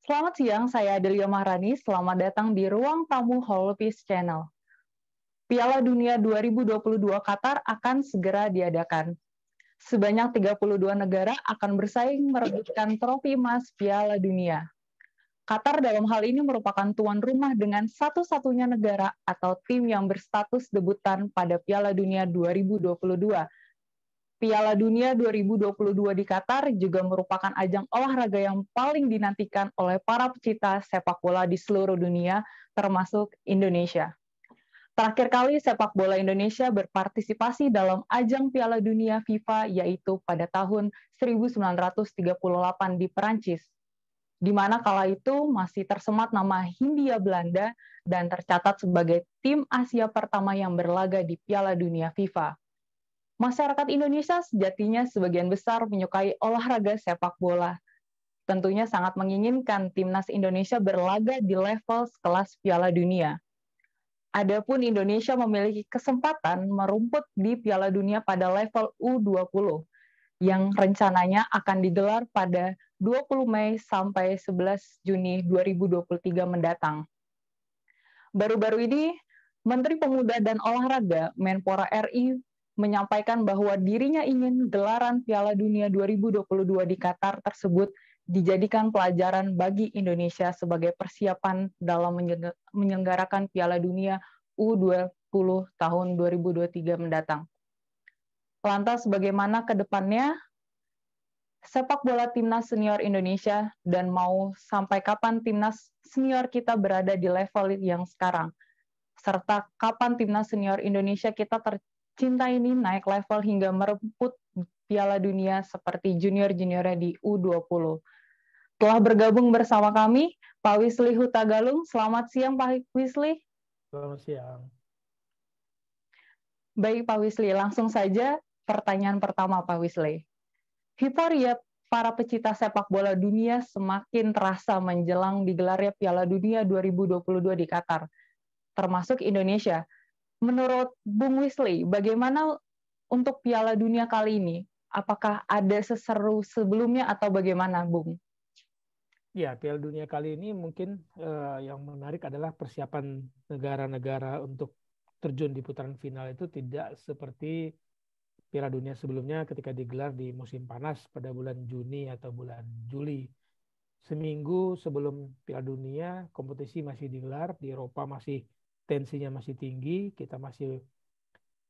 Selamat siang, saya Adelia Mahrani. Selamat datang di Ruang Tamu Holopis Channel. Piala Dunia 2022 Qatar akan segera diadakan. Sebanyak 32 negara akan bersaing merebutkan trofi emas Piala Dunia. Qatar dalam hal ini merupakan tuan rumah dengan satu-satunya negara atau tim yang berstatus debutan pada Piala Dunia 2022. Piala Dunia 2022 di Qatar juga merupakan ajang olahraga yang paling dinantikan oleh para pecinta sepak bola di seluruh dunia, termasuk Indonesia. Terakhir kali sepak bola Indonesia berpartisipasi dalam ajang Piala Dunia FIFA yaitu pada tahun 1938 di Perancis, di mana kala itu masih tersemat nama Hindia Belanda dan tercatat sebagai tim Asia pertama yang berlaga di Piala Dunia FIFA. Masyarakat Indonesia sejatinya sebagian besar menyukai olahraga sepak bola. Tentunya sangat menginginkan timnas Indonesia berlaga di level sekelas Piala Dunia. Adapun Indonesia memiliki kesempatan merumput di Piala Dunia pada level U20 yang rencananya akan digelar pada 20 Mei sampai 11 Juni 2023 mendatang. Baru-baru ini, Menteri Pemuda dan Olahraga Menpora RI menyampaikan bahwa dirinya ingin gelaran Piala Dunia 2022 di Qatar tersebut dijadikan pelajaran bagi Indonesia sebagai persiapan dalam menyelenggarakan Piala Dunia U20 tahun 2023 mendatang. Lantas bagaimana ke depannya sepak bola timnas senior Indonesia dan mau sampai kapan timnas senior kita berada di level yang sekarang? Serta kapan timnas senior Indonesia kita tercinta ini naik level hingga merebut Piala Dunia seperti junior-juniornya di U20. Telah bergabung bersama kami, Pak Wisli Hutagalung. Selamat siang, Pak Wisli. Selamat siang. Baik, Pak Wisli. Langsung saja pertanyaan pertama, Pak Wisli. Euforia para pecinta sepak bola dunia semakin terasa menjelang digelarnya Piala Dunia 2022 di Qatar, termasuk Indonesia. Menurut Bung Wisli, bagaimana untuk Piala Dunia kali ini? Apakah ada seseru sebelumnya atau bagaimana, Bung? Ya, Piala Dunia kali ini mungkin yang menarik adalah persiapan negara-negara untuk terjun di putaran final itu tidak seperti Piala Dunia sebelumnya ketika digelar di musim panas pada bulan Juni atau bulan Juli. Seminggu sebelum Piala Dunia, kompetisi masih digelar, di Eropa masih tensinya masih tinggi, kita masih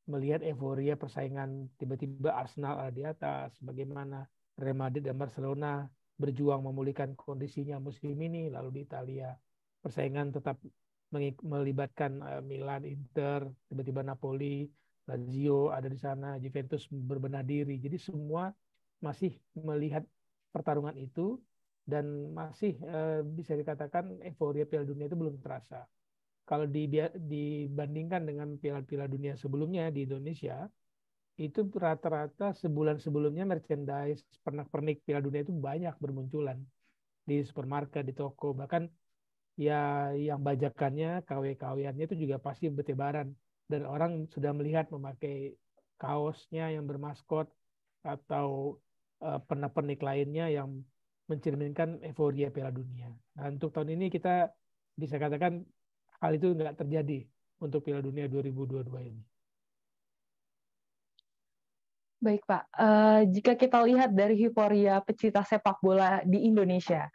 melihat euforia persaingan, tiba-tiba Arsenal ada di atas, bagaimana Real Madrid dan Barcelona berjuang memulihkan kondisinya musim ini, lalu di Italia persaingan tetap melibatkan Milan, Inter, tiba-tiba Napoli, Lazio ada di sana, Juventus berbenah diri. Jadi semua masih melihat pertarungan itu dan masih bisa dikatakan euforia Piala Dunia itu belum terasa. Kalau dibandingkan dengan piala-piala dunia sebelumnya di Indonesia, itu rata-rata sebulan sebelumnya merchandise pernak-pernik Piala Dunia itu banyak bermunculan di supermarket, di toko, bahkan ya yang bajakannya, KW-KW-annya itu juga pasti bertebaran dan orang sudah melihat memakai kaosnya yang bermaskot atau pernak-pernik lainnya yang mencerminkan euforia Piala Dunia. Nah, untuk tahun ini kita bisa katakan hal itu nggak terjadi untuk Piala Dunia 2022 ini. Baik, Pak. Jika kita lihat dari euforia pecinta sepak bola di Indonesia,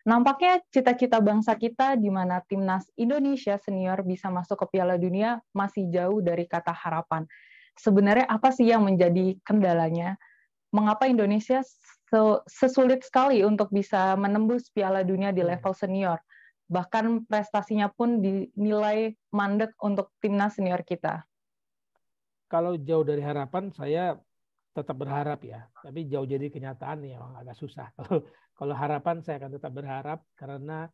nampaknya cita-cita bangsa kita di mana timnas Indonesia senior bisa masuk ke Piala Dunia masih jauh dari kata harapan. Sebenarnya apa sih yang menjadi kendalanya? Mengapa Indonesia sesulit sekali untuk bisa menembus Piala Dunia di level senior? Bahkan prestasinya pun dinilai mandek untuk timnas senior kita. Kalau jauh dari harapan, saya tetap berharap ya. Tapi jauh jadi kenyataan ya agak susah. Kalau harapan saya akan tetap berharap karena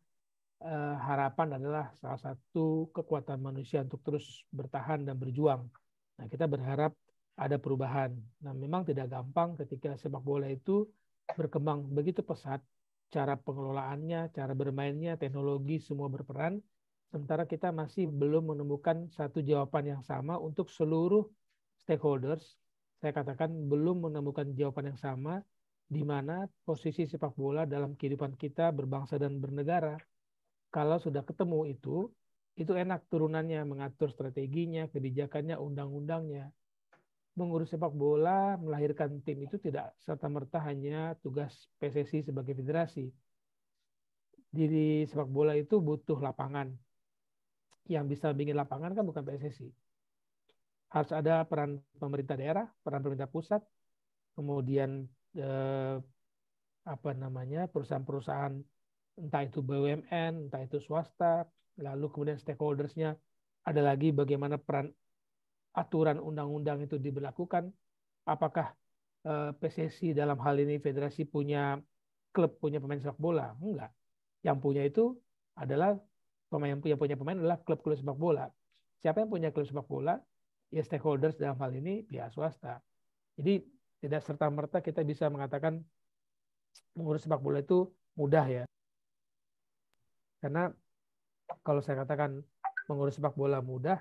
harapan adalah salah satu kekuatan manusia untuk terus bertahan dan berjuang. Nah, kita berharap ada perubahan. Nah, memang tidak gampang ketika sepak bola itu berkembang begitu pesat, cara pengelolaannya, cara bermainnya, teknologi semua berperan, sementara kita masih belum menemukan satu jawaban yang sama untuk seluruh stakeholders. Saya katakan belum menemukan jawaban yang sama di mana posisi sepak bola dalam kehidupan kita berbangsa dan bernegara. Kalau sudah ketemu itu enak turunannya, mengatur strateginya, kebijakannya, undang-undangnya. Mengurus sepak bola, melahirkan tim itu tidak serta-merta hanya tugas PSSI sebagai federasi. Di sepak bola itu butuh lapangan. Yang bisa bikin lapangan kan bukan PSSI. Harus ada peran pemerintah daerah, peran pemerintah pusat, kemudian perusahaan-perusahaan, entah itu BUMN, entah itu swasta, lalu kemudian stakeholders-nya, ada lagi bagaimana peran aturan undang-undang itu diberlakukan, apakah PSSI dalam hal ini federasi punya klub, punya pemain sepak bola? Enggak. Yang punya itu adalah yang punya pemain adalah klub-klub sepak bola. Siapa yang punya klub sepak bola? Ya stakeholders dalam hal ini pihak swasta. Jadi tidak serta-merta kita bisa mengatakan mengurus sepak bola itu mudah ya. Karena kalau saya katakan mengurus sepak bola mudah,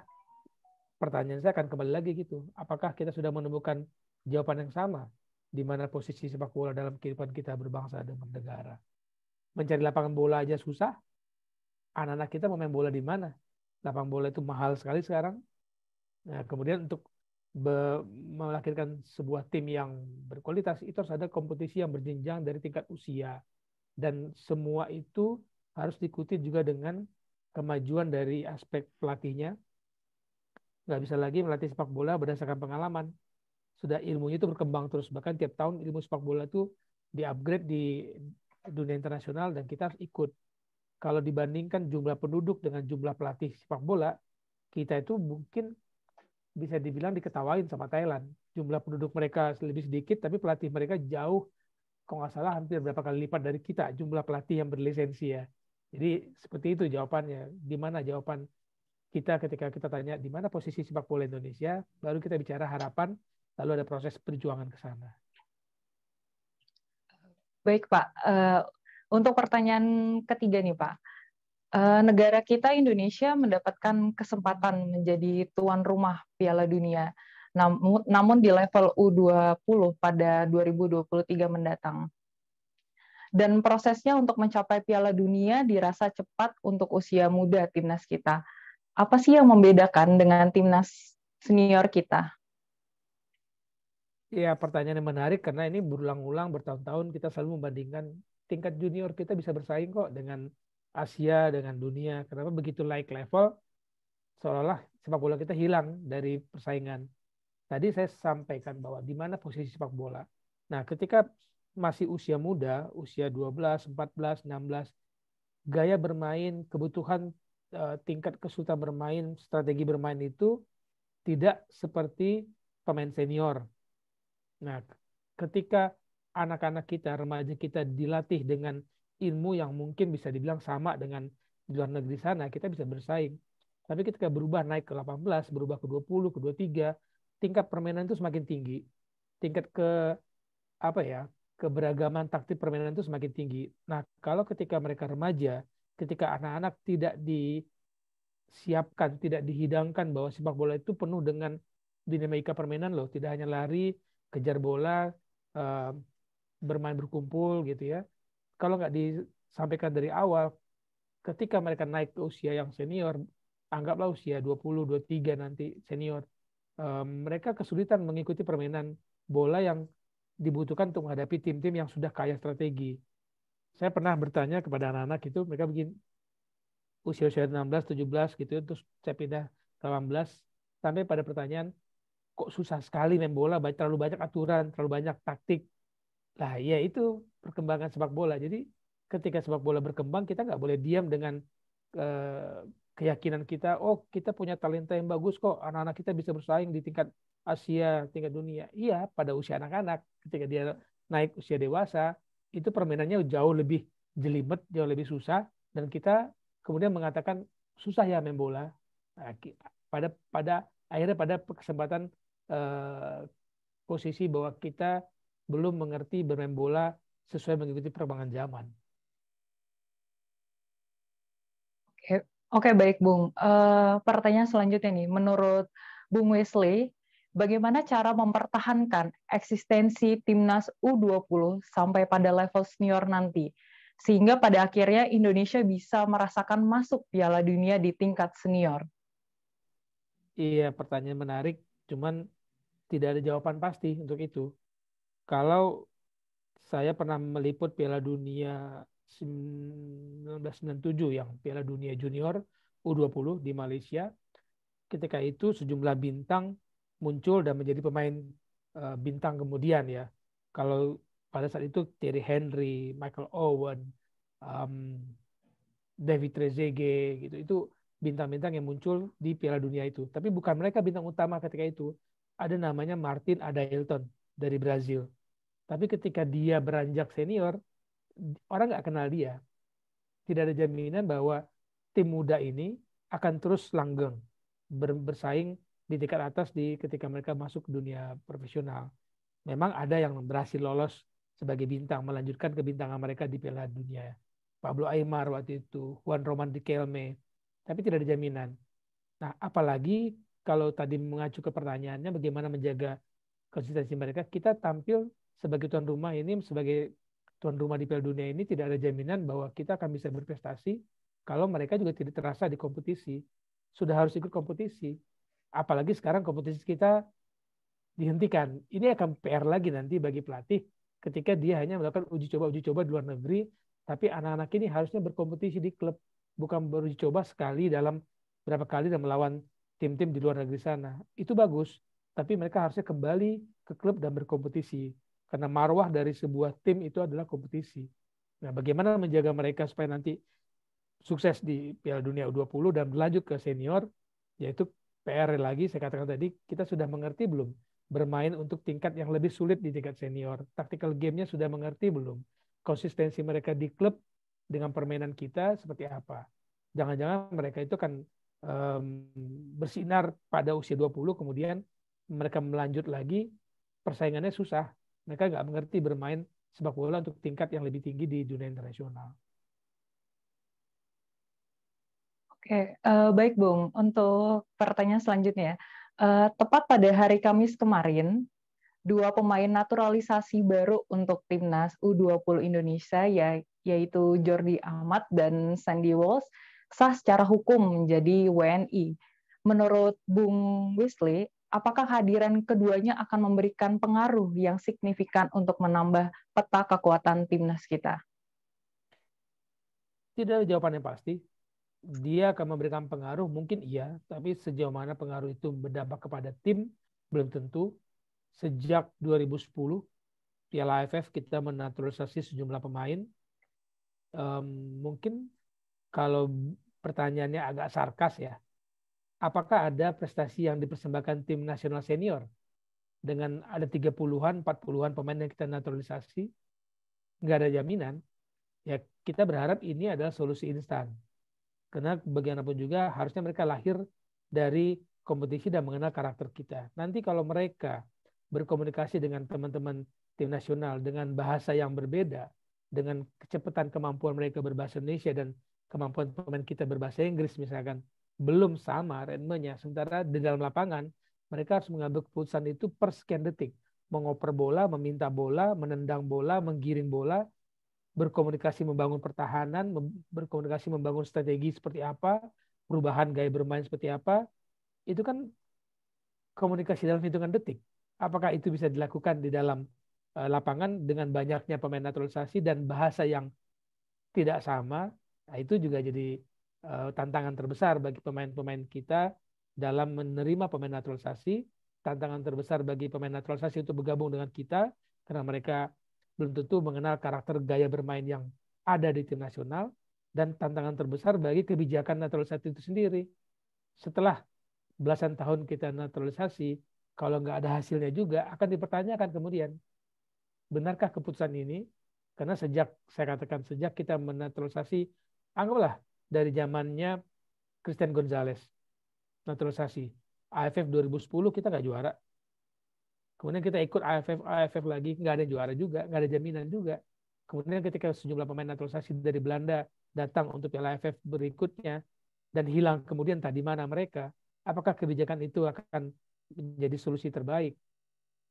pertanyaan saya akan kembali lagi gitu. Apakah kita sudah menemukan jawaban yang sama di mana posisi sepak bola dalam kehidupan kita berbangsa dan bernegara? Mencari lapangan bola aja susah. Anak-anak kita mau main bola di mana? Lapangan bola itu mahal sekali sekarang. Nah, kemudian untuk melahirkan sebuah tim yang berkualitas itu harus ada kompetisi yang berjenjang dari tingkat usia, dan semua itu harus diikuti juga dengan kemajuan dari aspek pelatihnya. Nggak bisa lagi melatih sepak bola berdasarkan pengalaman. Sudah ilmunya itu berkembang terus, bahkan tiap tahun ilmu sepak bola itu di-upgrade di dunia internasional dan kita harus ikut. Kalau dibandingkan jumlah penduduk dengan jumlah pelatih sepak bola, kita itu mungkin bisa dibilang diketawain sama Thailand. Jumlah penduduk mereka lebih sedikit, tapi pelatih mereka jauh, kalau nggak salah hampir berapa kali lipat dari kita, jumlah pelatih yang berlisensi ya. Jadi seperti itu jawabannya. Di mana jawaban kita ketika kita tanya di mana posisi sepak bola Indonesia, baru kita bicara harapan, lalu ada proses perjuangan ke sana. Baik Pak, untuk pertanyaan ketiga nih Pak. Negara kita Indonesia mendapatkan kesempatan menjadi tuan rumah Piala Dunia, namun di level U20 pada 2023 mendatang. Dan prosesnya untuk mencapai Piala Dunia dirasa cepat untuk usia muda timnas kita. Apa sih yang membedakan dengan timnas senior kita? Ya, pertanyaan yang menarik karena ini berulang-ulang bertahun-tahun kita selalu membandingkan tingkat junior kita bisa bersaing kok dengan Asia, dengan dunia. Kenapa begitu naik level seolah-olah sepak bola kita hilang dari persaingan. Tadi saya sampaikan bahwa di mana posisi sepak bola. Nah, ketika masih usia muda, usia 12, 14, 16, gaya bermain, kebutuhan tingkat kesulitan bermain, strategi bermain itu tidak seperti pemain senior. Nah, ketika anak-anak kita, remaja kita dilatih dengan ilmu yang mungkin bisa dibilang sama dengan di luar negeri sana, kita bisa bersaing. Tapi ketika berubah naik ke 18, berubah ke 20, ke 23, tingkat permainan itu semakin tinggi. Tingkat keberagaman taktik permainan itu semakin tinggi. Nah, kalau ketika mereka remaja, ketika anak-anak tidak disiapkan, tidak dihidangkan bahwa sepak bola itu penuh dengan dinamika permainan loh, tidak hanya lari, kejar bola, bermain berkumpul gitu ya. Kalau nggak disampaikan dari awal, ketika mereka naik ke usia yang senior, anggaplah usia 20, 23 nanti senior, mereka kesulitan mengikuti permainan bola yang dibutuhkan untuk menghadapi tim-tim yang sudah kaya strategi. Saya pernah bertanya kepada anak-anak itu, mereka bikin usia-usia 16, 17 gitu, terus saya pindah ke 18, sampai pada pertanyaan, kok susah sekali main bola, terlalu banyak aturan, terlalu banyak taktik. Nah, ya itu perkembangan sepak bola. Jadi ketika sepak bola berkembang, kita nggak boleh diam dengan keyakinan kita, oh kita punya talenta yang bagus kok, anak-anak kita bisa bersaing di tingkat Asia, tingkat dunia. Iya, pada usia anak-anak. Ketika dia naik usia dewasa, itu permainannya jauh lebih jelimet, jauh lebih susah, dan kita kemudian mengatakan susah ya main bola. Nah, pada akhirnya pada kesempatan posisi bahwa kita belum mengerti bermain bola sesuai mengikuti perkembangan zaman. Oke, baik Bung. Pertanyaan selanjutnya nih, menurut Bung Wesley, bagaimana cara mempertahankan eksistensi timnas U20 sampai pada level senior nanti, sehingga pada akhirnya Indonesia bisa merasakan masuk Piala Dunia di tingkat senior? Iya, pertanyaan menarik, cuman tidak ada jawaban pasti untuk itu. Kalau saya pernah meliput Piala Dunia 1997 yang Piala Dunia Junior U20 di Malaysia. Ketika itu sejumlah bintang muncul dan menjadi pemain bintang kemudian ya. Kalau pada saat itu Thierry Henry, Michael Owen, um, David Trezeguet gitu, itu bintang-bintang yang muncul di Piala Dunia itu. Tapi bukan mereka bintang utama ketika itu. Ada namanya Martin Adailton dari Brazil. Tapi ketika dia beranjak senior, orang nggak kenal dia. Tidak ada jaminan bahwa tim muda ini akan terus langgeng bersaing di tingkat atas ketika mereka masuk ke dunia profesional. Memang ada yang berhasil lolos sebagai bintang, melanjutkan kebintangan mereka di Piala Dunia. Pablo Aimar waktu itu, Juan Roman Riquelme, tapi tidak ada jaminan. Nah, apalagi kalau tadi mengacu ke pertanyaannya bagaimana menjaga konsistensi mereka, kita tampil sebagai tuan rumah ini, sebagai tuan rumah di Piala Dunia ini tidak ada jaminan bahwa kita akan bisa berprestasi kalau mereka juga tidak terasa di kompetisi. Sudah harus ikut kompetisi. Apalagi sekarang kompetisi kita dihentikan. Ini akan PR lagi nanti bagi pelatih ketika dia hanya melakukan uji coba di luar negeri, tapi anak-anak ini harusnya berkompetisi di klub, bukan beruji coba sekali dalam berapa kali dan melawan tim-tim di luar negeri sana. Itu bagus, tapi mereka harusnya kembali ke klub dan berkompetisi. Karena marwah dari sebuah tim itu adalah kompetisi. Nah, bagaimana menjaga mereka supaya nanti sukses di Piala Dunia U20 dan berlanjut ke senior, yaitu PR lagi, saya katakan tadi, kita sudah mengerti belum bermain untuk tingkat yang lebih sulit di tingkat senior. Tactical game-nya sudah mengerti belum? Konsistensi mereka di klub dengan permainan kita seperti apa? Jangan-jangan mereka itu kan bersinar pada usia 20, kemudian mereka melanjut lagi, persaingannya susah. Mereka nggak mengerti bermain sepak bola untuk tingkat yang lebih tinggi di dunia internasional. Oke, baik Bung. Untuk pertanyaan selanjutnya, tepat pada hari Kamis kemarin, dua pemain naturalisasi baru untuk timnas U20 Indonesia, yaitu Jordi Amat dan Sandy Walsh, sah secara hukum menjadi WNI. Menurut Bung Wesley, apakah kehadiran keduanya akan memberikan pengaruh yang signifikan untuk menambah peta kekuatan timnas kita? Tidak ada jawaban yang pasti. Dia akan memberikan pengaruh, mungkin iya, tapi sejauh mana pengaruh itu berdampak kepada tim, belum tentu. Sejak 2010, Piala AFF kita menaturalisasi sejumlah pemain. Mungkin kalau pertanyaannya agak sarkas ya, apakah ada prestasi yang dipersembahkan tim nasional senior dengan ada 30-an, 40-an pemain yang kita naturalisasi? Nggak ada jaminan. Ya, kita berharap ini adalah solusi instan. Karena bagaimanapun juga harusnya mereka lahir dari kompetisi dan mengenal karakter kita. Nanti kalau mereka berkomunikasi dengan teman-teman tim nasional dengan bahasa yang berbeda, dengan kecepatan kemampuan mereka berbahasa Indonesia dan kemampuan pemain kita berbahasa Inggris misalkan, belum sama ritmenya. Sementara di dalam lapangan, mereka harus mengambil keputusan itu per sekian detik. Mengoper bola, meminta bola, menendang bola, menggiring bola, berkomunikasi membangun pertahanan, berkomunikasi membangun strategi seperti apa, perubahan gaya bermain seperti apa, itu kan komunikasi dalam hitungan detik. Apakah itu bisa dilakukan di dalam lapangan dengan banyaknya pemain naturalisasi dan bahasa yang tidak sama? Nah, itu juga jadi tantangan terbesar bagi pemain-pemain kita dalam menerima pemain naturalisasi, tantangan terbesar bagi pemain naturalisasi untuk bergabung dengan kita, karena mereka belum tentu mengenal karakter gaya bermain yang ada di tim nasional, dan tantangan terbesar bagi kebijakan naturalisasi itu sendiri. Setelah belasan tahun kita naturalisasi, kalau nggak ada hasilnya juga akan dipertanyakan kemudian, benarkah keputusan ini? Karena saya katakan sejak kita menaturalisasi, anggaplah dari zamannya Christian Gonzalez, naturalisasi. AFF 2010 kita nggak juara. Kemudian kita ikut AFF lagi, nggak ada juara juga, nggak ada jaminan juga. Kemudian ketika sejumlah pemain naturalisasi dari Belanda datang untuk Piala AFF berikutnya dan hilang kemudian tadi mana mereka, apakah kebijakan itu akan menjadi solusi terbaik.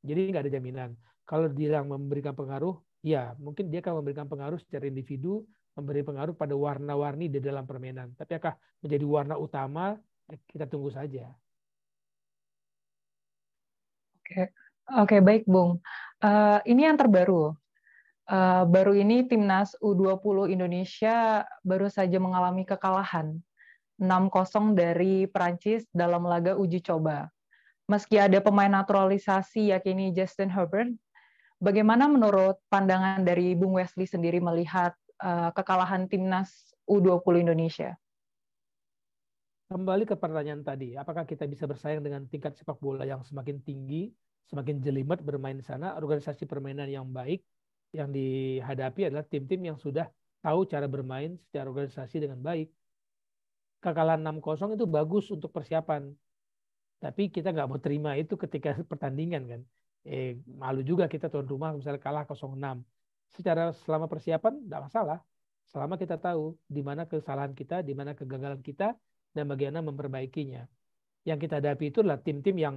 Jadi nggak ada jaminan. Kalau dia memberikan pengaruh, ya mungkin dia akan memberikan pengaruh secara individu, memberi pengaruh pada warna-warni di dalam permainan. Tapi apakah menjadi warna utama, kita tunggu saja. Oke, oke, baik Bung. Ini yang terbaru. Baru ini Timnas U20 Indonesia baru saja mengalami kekalahan 6-0 dari Prancis dalam laga uji coba. Meski ada pemain naturalisasi yakni Justin Herbert, bagaimana menurut pandangan dari Bung Wesley sendiri melihat kekalahan Timnas U20 Indonesia? Kembali ke pertanyaan tadi, apakah kita bisa bersaing dengan tingkat sepak bola yang semakin tinggi, semakin jelimet bermain di sana, organisasi permainan yang baik yang dihadapi adalah tim-tim yang sudah tahu cara bermain secara organisasi dengan baik. Kekalahan 6-0 itu bagus untuk persiapan, tapi kita nggak mau terima itu ketika pertandingan kan. Malu juga kita tuan rumah misalnya kalah 0-6. Secara selama persiapan nggak masalah, selama kita tahu di mana kesalahan kita, di mana kegagalan kita, dan bagaimana memperbaikinya. Yang kita hadapi itu adalah tim-tim yang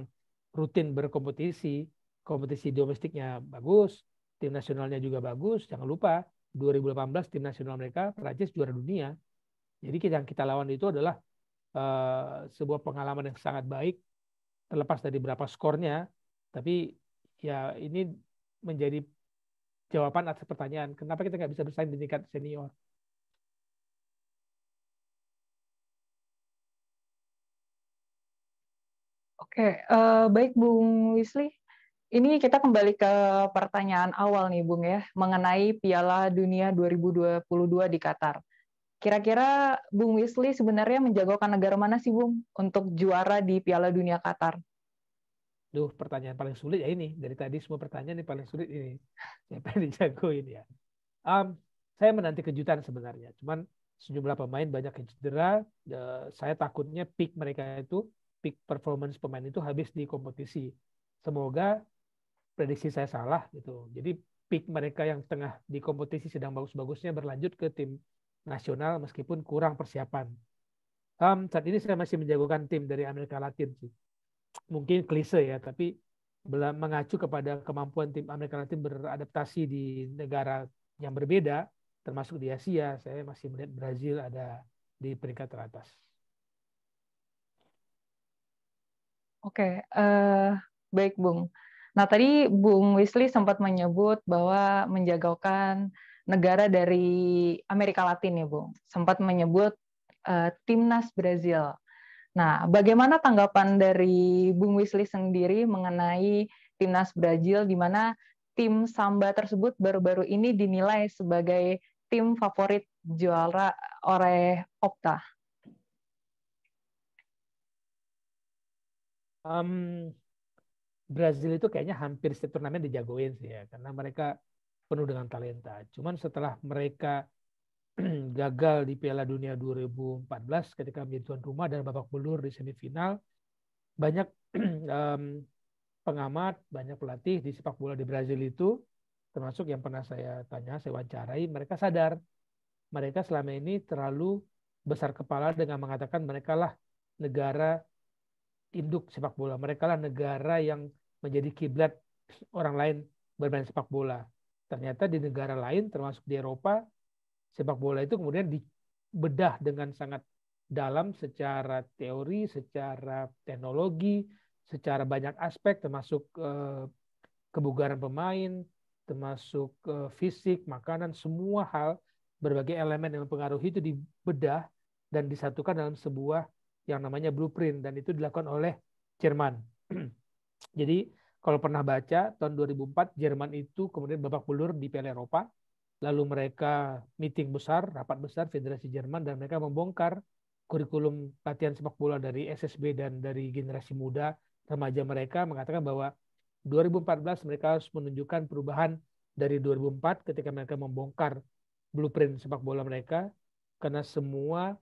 rutin berkompetisi, kompetisi domestiknya bagus, tim nasionalnya juga bagus. Jangan lupa 2018 tim nasional mereka Prancis juara dunia. Jadi yang kita lawan itu adalah sebuah pengalaman yang sangat baik, terlepas dari berapa skornya. Tapi ya ini menjadi jawaban atas pertanyaan, kenapa kita nggak bisa bersaing di tingkat senior? Oke, baik Bung Wisli. Ini kita kembali ke pertanyaan awal nih Bung ya, mengenai Piala Dunia 2022 di Qatar. Kira-kira Bung Wisli sebenarnya menjagokan negara mana sih Bung untuk juara di Piala Dunia Qatar? Duh, pertanyaan paling sulit ya ini. Dari tadi semua pertanyaan yang paling sulit ini. Siapa yang dijagoin ya? Saya menanti kejutan sebenarnya. Cuman sejumlah pemain banyak yang cedera. Saya takutnya peak mereka itu, peak performance pemain itu habis di kompetisi. Semoga prediksi saya salah gitu. Jadi peak mereka yang tengah di kompetisi sedang bagus-bagusnya berlanjut ke tim nasional meskipun kurang persiapan. Saat ini saya masih menjagokan tim dari Amerika Latin sih. Mungkin klise ya, tapi mengacu kepada kemampuan tim Amerika Latin beradaptasi di negara yang berbeda, termasuk di Asia, saya masih melihat Brazil ada di peringkat teratas. Oke, baik Bung. Nah tadi Bung Wisli sempat menyebut bahwa menjagokan negara dari Amerika Latin ya Bung, sempat menyebut timnas Brazil. Nah, bagaimana tanggapan dari Bung Wisli sendiri mengenai timnas Brazil, di mana tim Samba tersebut baru-baru ini dinilai sebagai tim favorit juara oleh Opta? Brazil itu kayaknya hampir setiap turnamen dijagoin sih ya, karena mereka penuh dengan talenta. Cuman setelah mereka gagal di Piala Dunia 2014 ketika menjadi tuan rumah dan babak belur di semifinal, banyak pengamat, banyak pelatih di sepak bola di Brazil itu, termasuk yang pernah saya tanya, saya wawancarai, mereka sadar mereka selama ini terlalu besar kepala dengan mengatakan mereka lah negara induk sepak bola, mereka lah negara yang menjadi kiblat orang lain bermain sepak bola. Ternyata di negara lain, termasuk di Eropa, sepak bola itu kemudian dibedah dengan sangat dalam secara teori, secara teknologi, secara banyak aspek, termasuk kebugaran pemain, termasuk fisik, makanan, semua hal, berbagai elemen yang mempengaruhi itu dibedah dan disatukan dalam sebuah yang namanya blueprint, dan itu dilakukan oleh Jerman. Jadi kalau pernah baca tahun 2004 Jerman itu kemudian babak belur di Piala Eropa, lalu mereka meeting besar, rapat besar Federasi Jerman, dan mereka membongkar kurikulum latihan sepak bola dari SSB dan dari generasi muda remaja mereka, mengatakan bahwa 2014 mereka harus menunjukkan perubahan dari 2004 ketika mereka membongkar blueprint sepak bola mereka, karena semua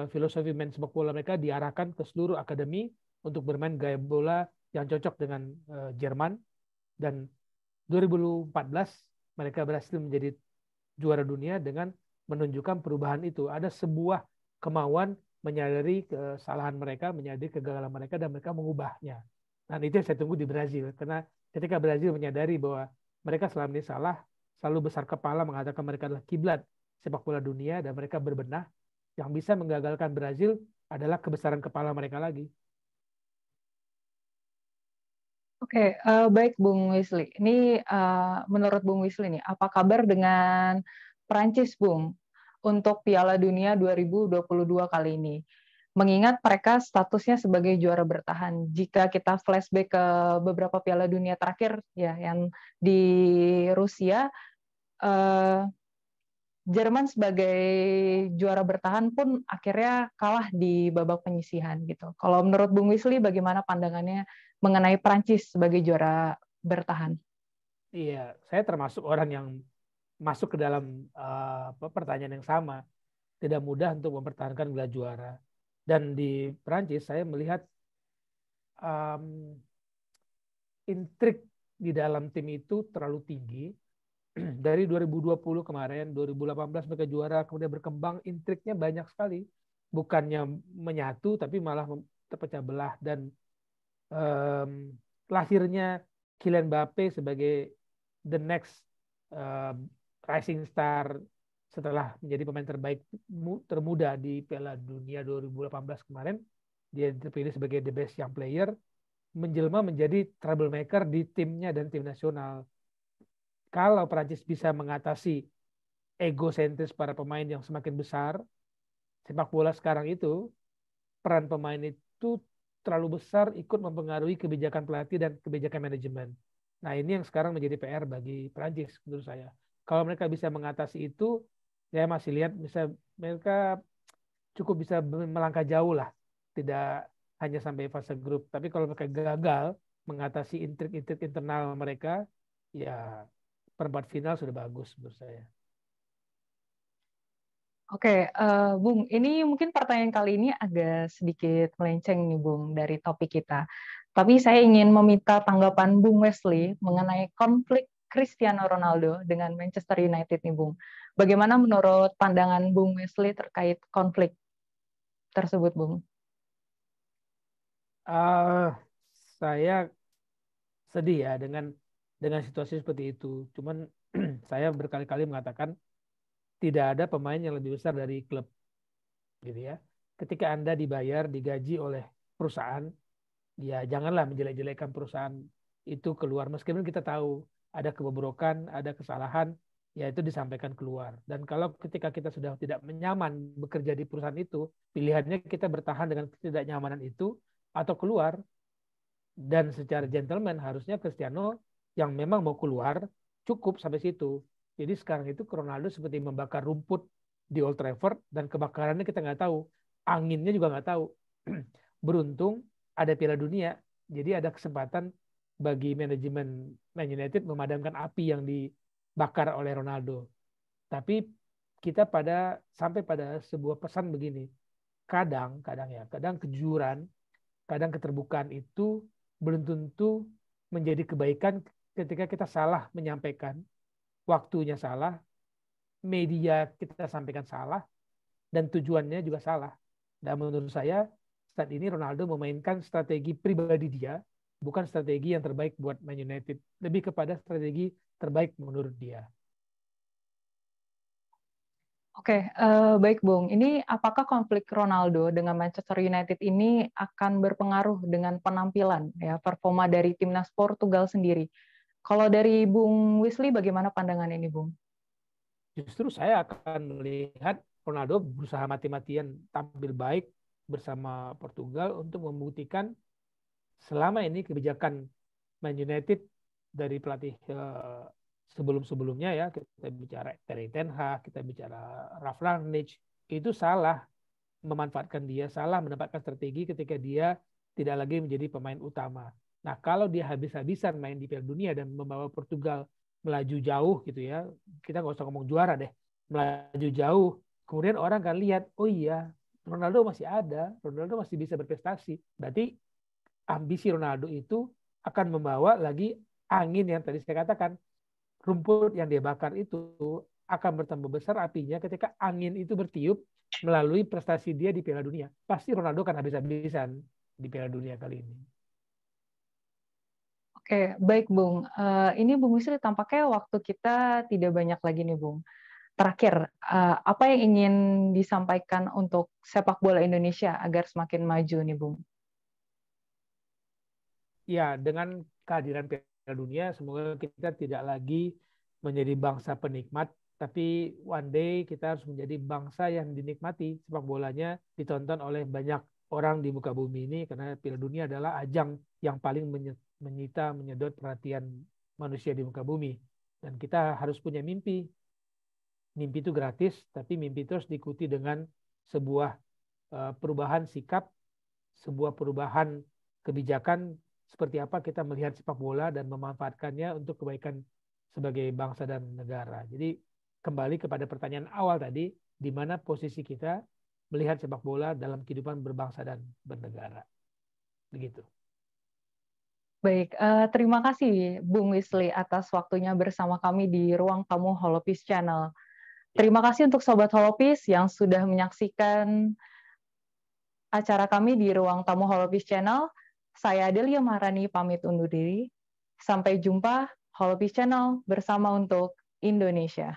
filosofi main sepak bola mereka diarahkan ke seluruh akademi untuk bermain gaya bola yang cocok dengan Jerman, dan 2014 mereka berhasil menjadi juara dunia dengan menunjukkan perubahan itu. Ada sebuah kemauan menyadari kesalahan mereka, menyadari kegagalan mereka, dan mereka mengubahnya. Dan itu yang saya tunggu di Brazil. Karena ketika Brazil menyadari bahwa mereka selama ini salah, selalu besar kepala mengatakan mereka adalah kiblat sepak bola dunia, dan mereka berbenah, yang bisa menggagalkan Brazil adalah kebesaran kepala mereka lagi. Oke, baik Bung Wisli. Ini menurut Bung Wisli nih, apa kabar dengan Prancis, Bung, untuk Piala Dunia 2022 kali ini? Mengingat mereka statusnya sebagai juara bertahan. Jika kita flashback ke beberapa Piala Dunia terakhir, ya, yang di Rusia, Jerman sebagai juara bertahan pun akhirnya kalah di babak penyisihan gitu. Kalau menurut Bung Wisli, bagaimana pandangannya mengenai Prancis sebagai juara bertahan? Iya, saya termasuk orang yang masuk ke dalam pertanyaan yang sama. Tidak mudah untuk mempertahankan gelar juara. Dan di Prancis saya melihat intrik di dalam tim itu terlalu tinggi. Dari 2020 kemarin, 2018 mereka juara, kemudian berkembang, intriknya banyak sekali. Bukannya menyatu, tapi malah terpecah belah. Dan lahirnya Kylian Mbappe sebagai the next rising star setelah menjadi pemain terbaik termuda di Piala Dunia 2018 kemarin. Dia terpilih sebagai the best young player, menjelma menjadi troublemaker di timnya dan tim nasional. Kalau Prancis bisa mengatasi egosentris para pemain yang semakin besar, sepak bola sekarang itu, peran pemain itu terlalu besar ikut mempengaruhi kebijakan pelatih dan kebijakan manajemen. Nah, ini yang sekarang menjadi PR bagi Prancis menurut saya. Kalau mereka bisa mengatasi itu, saya masih lihat bisa mereka cukup bisa melangkah jauh lah. Tidak hanya sampai fase grup. Tapi kalau mereka gagal mengatasi intrik-intrik internal mereka, ya perempat final sudah bagus menurut saya. Oke, Bung, ini mungkin pertanyaan kali ini agak sedikit melenceng nih, Bung, dari topik kita. Tapi saya ingin meminta tanggapan Bung Wesley mengenai konflik Cristiano Ronaldo dengan Manchester United nih, Bung. Bagaimana menurut pandangan Bung Wesley terkait konflik tersebut, Bung? Saya sedih ya dengan situasi seperti itu. Cuman saya berkali-kali mengatakan tidak ada pemain yang lebih besar dari klub, gitu ya. Ketika Anda dibayar, digaji oleh perusahaan, ya janganlah menjelek-jelekan perusahaan itu keluar. Meskipun kita tahu ada kebobrokan, ada kesalahan, ya itu disampaikan keluar. Dan kalau ketika kita sudah tidak nyaman bekerja di perusahaan itu, pilihannya kita bertahan dengan ketidaknyamanan itu atau keluar. Dan secara gentleman harusnya Cristiano yang memang mau keluar cukup sampai situ. Jadi sekarang itu Ronaldo seperti membakar rumput di Old Trafford, dan kebakarannya kita nggak tahu, anginnya juga nggak tahu. Beruntung ada Piala Dunia, jadi ada kesempatan bagi manajemen Man United memadamkan api yang dibakar oleh Ronaldo. Tapi kita sampai pada sebuah pesan begini, kadang kejujuran, kadang keterbukaan itu belum tentu menjadi kebaikan ketika kita salah menyampaikan, waktunya salah, media kita sampaikan salah, dan tujuannya juga salah. Dan menurut saya saat ini Ronaldo memainkan strategi pribadi dia, bukan strategi yang terbaik buat Man United, lebih kepada strategi terbaik menurut dia. Oke, baik Bung. Ini apakah konflik Ronaldo dengan Manchester United ini akan berpengaruh dengan penampilan, ya, performa dari timnas Portugal sendiri? Kalau dari Bung Wisli, bagaimana pandangan ini, Bung? Justru saya akan melihat Ronaldo berusaha mati-matian tampil baik bersama Portugal untuk membuktikan selama ini kebijakan Man United dari pelatih sebelum-sebelumnya, ya, kita bicara Erik ten Hag, kita bicara Ralf Rangnick, itu salah memanfaatkan dia, salah menempatkan strategi ketika dia tidak lagi menjadi pemain utama. Nah, kalau dia habis-habisan main di Piala Dunia dan membawa Portugal melaju jauh gitu ya, kita nggak usah ngomong juara deh, melaju jauh, kemudian orang kan lihat, oh iya, Ronaldo masih ada, Ronaldo masih bisa berprestasi. Berarti ambisi Ronaldo itu akan membawa lagi angin yang tadi saya katakan, rumput yang dia bakar itu akan bertambah besar apinya ketika angin itu bertiup melalui prestasi dia di Piala Dunia. Pasti Ronaldo kan habis-habisan di Piala Dunia kali ini. Oke, baik Bung. Ini Bung Wisli tampaknya waktu kita tidak banyak lagi nih Bung. Terakhir, apa yang ingin disampaikan untuk sepak bola Indonesia agar semakin maju nih Bung? Ya, dengan kehadiran Piala Dunia, semoga kita tidak lagi menjadi bangsa penikmat, tapi one day kita harus menjadi bangsa yang dinikmati. Sepak bolanya ditonton oleh banyak orang di muka bumi ini, karena Piala Dunia adalah ajang yang paling menyita, menyedot perhatian manusia di muka bumi. Dan kita harus punya mimpi. Mimpi itu gratis, tapi mimpi itu harus diikuti dengan sebuah perubahan sikap, sebuah perubahan kebijakan, seperti apa kita melihat sepak bola dan memanfaatkannya untuk kebaikan sebagai bangsa dan negara. Jadi kembali kepada pertanyaan awal tadi, di mana posisi kita melihat sepak bola dalam kehidupan berbangsa dan bernegara. Begitu. Baik, terima kasih Bung Wisli atas waktunya bersama kami di Ruang Tamu Holopis Channel. Terima kasih untuk Sobat Holopis yang sudah menyaksikan acara kami di Ruang Tamu Holopis Channel. Saya Adelia Maharani pamit undur diri. Sampai jumpa Holopis Channel bersama untuk Indonesia.